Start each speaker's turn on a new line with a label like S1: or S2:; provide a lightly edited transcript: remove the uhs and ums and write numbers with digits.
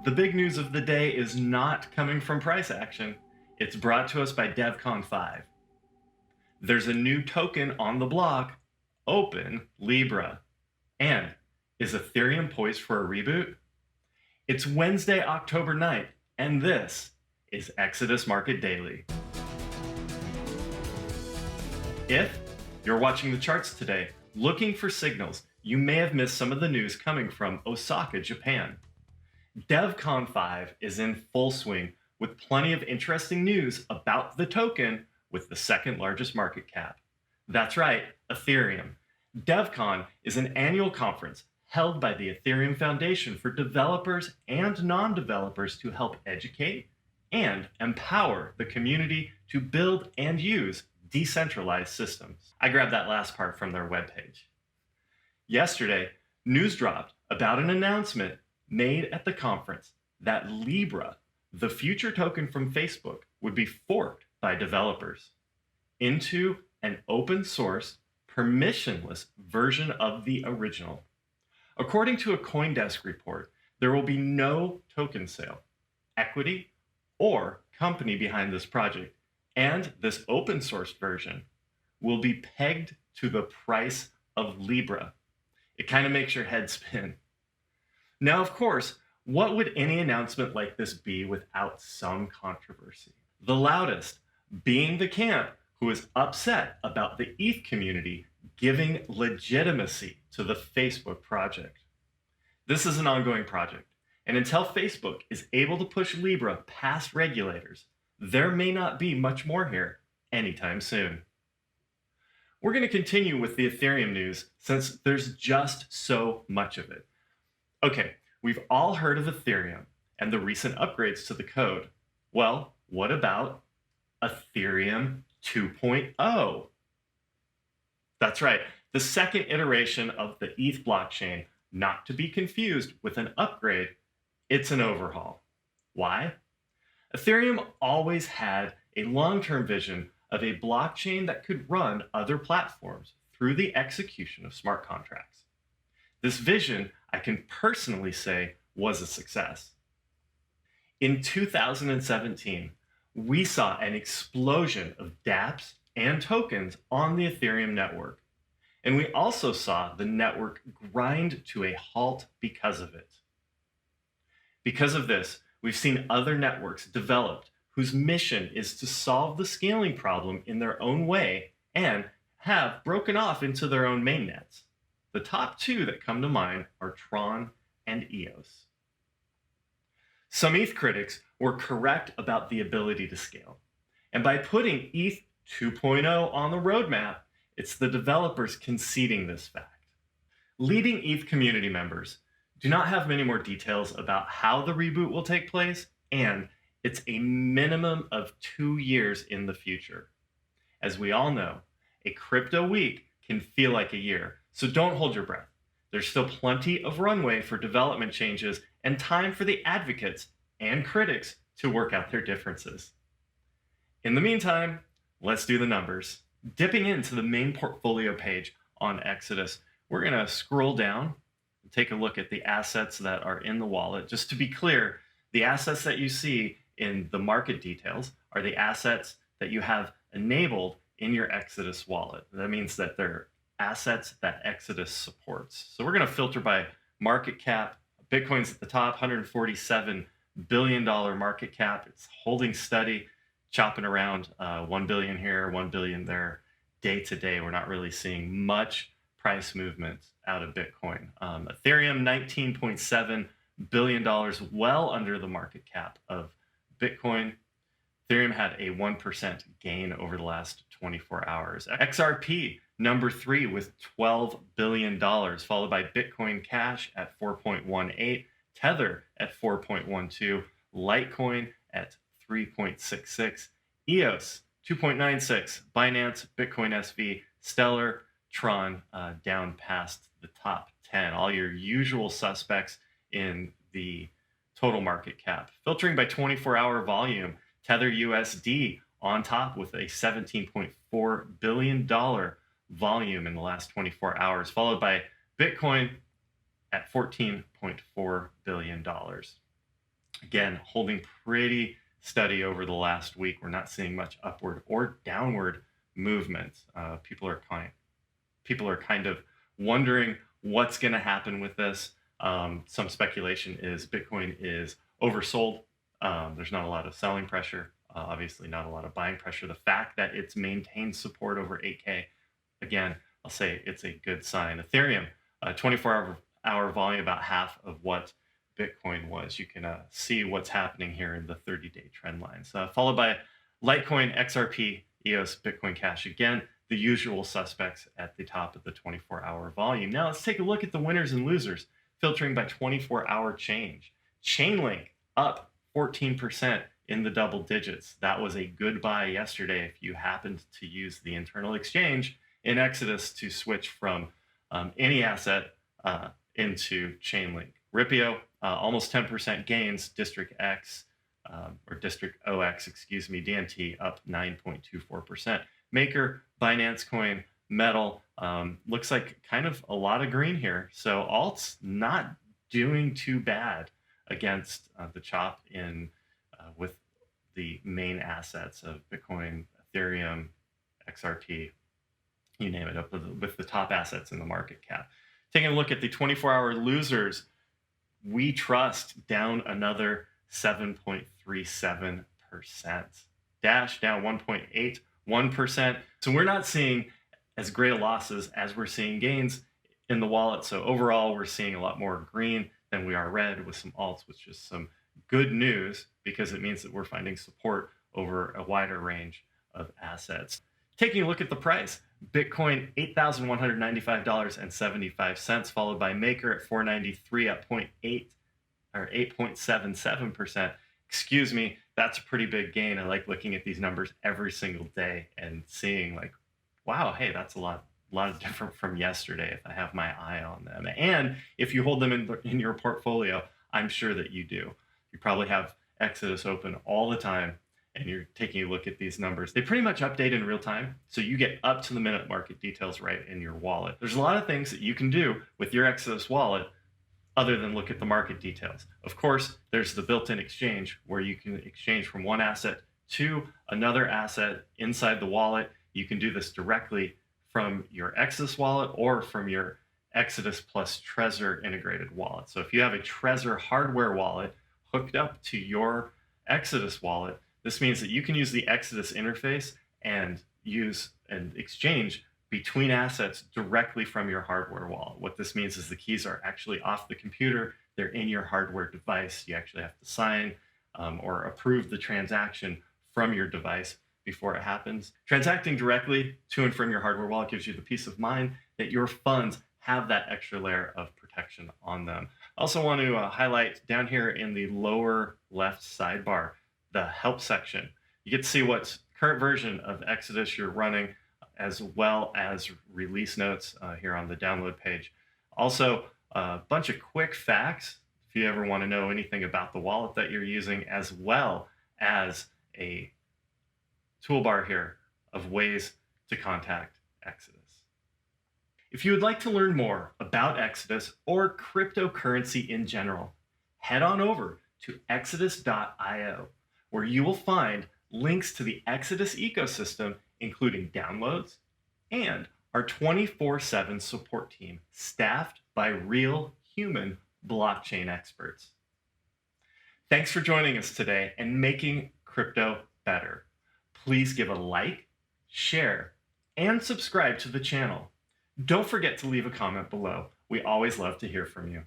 S1: The big news of the day is not coming from price action. It's brought to us by Devcon 5. There's a new token on the block, Open Libra. And is Ethereum poised for a reboot? It's Wednesday, October 9th, and this is Exodus Market Daily. If you're watching the charts today, looking for signals, you may have missed some of the news coming from Osaka, Japan. Devcon 5 is in full swing with plenty of interesting news about the token with the second largest market cap. That's right, Ethereum. Devcon is an annual conference held by the Ethereum Foundation for developers and non-developers to help educate and empower the community to build and use decentralized systems. I grabbed that last part from their webpage. Yesterday, news dropped about an announcement made at the conference that Libra, the future token from Facebook, would be forked by developers into an open source, permissionless version of the original. According to a CoinDesk report, there will be no token sale, equity, or company behind this project, and this open source version will be pegged to the price of Libra. It kind of makes your head spin. Now, of course, what would any announcement like this be without some controversy? The loudest being the camp who is upset about the ETH community giving legitimacy to the Facebook project. This is an ongoing project, and until Facebook is able to push Libra past regulators, there may not be much more here anytime soon. We're going to continue with the Ethereum news since there's just so much of it. Okay, we've all heard of Ethereum and the recent upgrades to the code. Well, what about Ethereum 2.0? That's right, the second iteration of the ETH blockchain, not to be confused with an upgrade, it's an overhaul. Why? Ethereum always had a long-term vision of a blockchain that could run other platforms through the execution of smart contracts. This vision, I can personally say, was a success. In 2017, we saw an explosion of dApps and tokens on the Ethereum network. And we also saw the network grind to a halt because of it. Because of this, we've seen other networks developed whose mission is to solve the scaling problem in their own way and have broken off into their own mainnets. The top two that come to mind are Tron and EOS. Some ETH critics were correct about the ability to scale. And by putting ETH 2.0 on the roadmap, it's the developers conceding this fact. Leading ETH community members do not have many more details about how the reboot will take place, and it's a minimum of 2 years in the future. As we all know, a crypto week can feel like a year, so don't hold your breath. There's still plenty of runway for development changes and time for the advocates and critics to work out their differences. In the meantime, let's do the numbers. Dipping into the main portfolio page on Exodus, we're going to scroll down and take a look at the assets that are in the wallet. Just to be clear, the assets that you see in the market details are the assets that you have enabled in your Exodus wallet. That means that they're assets that Exodus supports. So we're going to filter by market cap. Bitcoin's at the top, $147 billion market cap. It's holding steady, chopping around 1 billion here, 1 billion there. Day to day, we're not really seeing much price movement out of Bitcoin. Ethereum, $19.7 billion, well under the market cap of Bitcoin. Ethereum had a 1% gain over the last 24 hours. XRP, number 3 with $12 billion, followed by Bitcoin Cash at 4.18, Tether at 4.12, Litecoin at 3.66, EOS 2.96, Binance, Bitcoin SV, Stellar, Tron down past the top 10. All your usual suspects in the total market cap. Filtering by 24-hour volume, Tether USD on top with a $17.4 billion volume in the last 24 hours, followed by Bitcoin at $14.4 billion. Again, holding pretty steady over the last week. We're not seeing much upward or downward movement. People are kind of wondering what's going to happen with this. Some speculation is Bitcoin is oversold. There's not a lot of selling pressure, obviously not a lot of buying pressure. The fact that it's maintained support over 8K, again, I'll say it's a good sign. Ethereum, 24-hour volume, about half of what Bitcoin was. You can see what's happening here in the 30-day trend lines. Followed by Litecoin, XRP, EOS, Bitcoin Cash. Again, the usual suspects at the top of the 24-hour volume. Now let's take a look at the winners and losers, filtering by 24-hour change. Chainlink up 14% in the double digits. That was a good buy yesterday if you happened to use the internal exchange in Exodus to switch from any asset into Chainlink. Ripio, almost 10% gains. District OX, excuse me, DNT up 9.24%. Maker, Binance Coin, Metal, looks like kind of a lot of green here. So alt's not doing too bad against the chop in with the main assets of Bitcoin, Ethereum, XRT, you name it, with the top assets in the market cap. Taking a look at the 24-hour losers, We Trust down another 7.37%. Dash down 1.81%. So we're not seeing as great a losses as we're seeing gains in the wallet. So overall, we're seeing a lot more green than we are red with some alts, which is some good news because it means that we're finding support over a wider range of assets. Taking a look at the price, Bitcoin $8,195.75, followed by Maker at $493 at 8.77%. Excuse me, that's a pretty big gain. I like looking at these numbers every single day and seeing like, wow, hey, that's a lot different from yesterday if I have my eye on them. And if you hold them in your portfolio, I'm sure that you do. You probably have Exodus open all the time and you're taking a look at these numbers. They pretty much update in real time, so you get up to the minute market details right in your wallet. There's a lot of things that you can do with your Exodus wallet other than look at the market details. Of course, there's the built-in exchange where you can exchange from one asset to another asset inside the wallet. You can do this directly from your Exodus wallet or from your Exodus plus Trezor integrated wallet. So if you have a Trezor hardware wallet hooked up to your Exodus wallet, this means that you can use the Exodus interface and use and exchange between assets directly from your hardware wallet. What this means is the keys are actually off the computer. They're in your hardware device. You actually have to sign or approve the transaction from your device before it happens. Transacting directly to and from your hardware wallet gives you the peace of mind that your funds have that extra layer of protection on them. I also want to highlight down here in the lower left sidebar, the help section. You get to see what current version of Exodus you're running, as well as release notes here on the download page. Also, a bunch of quick facts if you ever want to know anything about the wallet that you're using, as well as a toolbar here of ways to contact Exodus. If you would like to learn more about Exodus or cryptocurrency in general, head on over to exodus.io, where you will find links to the Exodus ecosystem, including downloads and our 24/7 support team staffed by real human blockchain experts. Thanks for joining us today and making crypto better. Please give a like, share, and subscribe to the channel. Don't forget to leave a comment below. We always love to hear from you.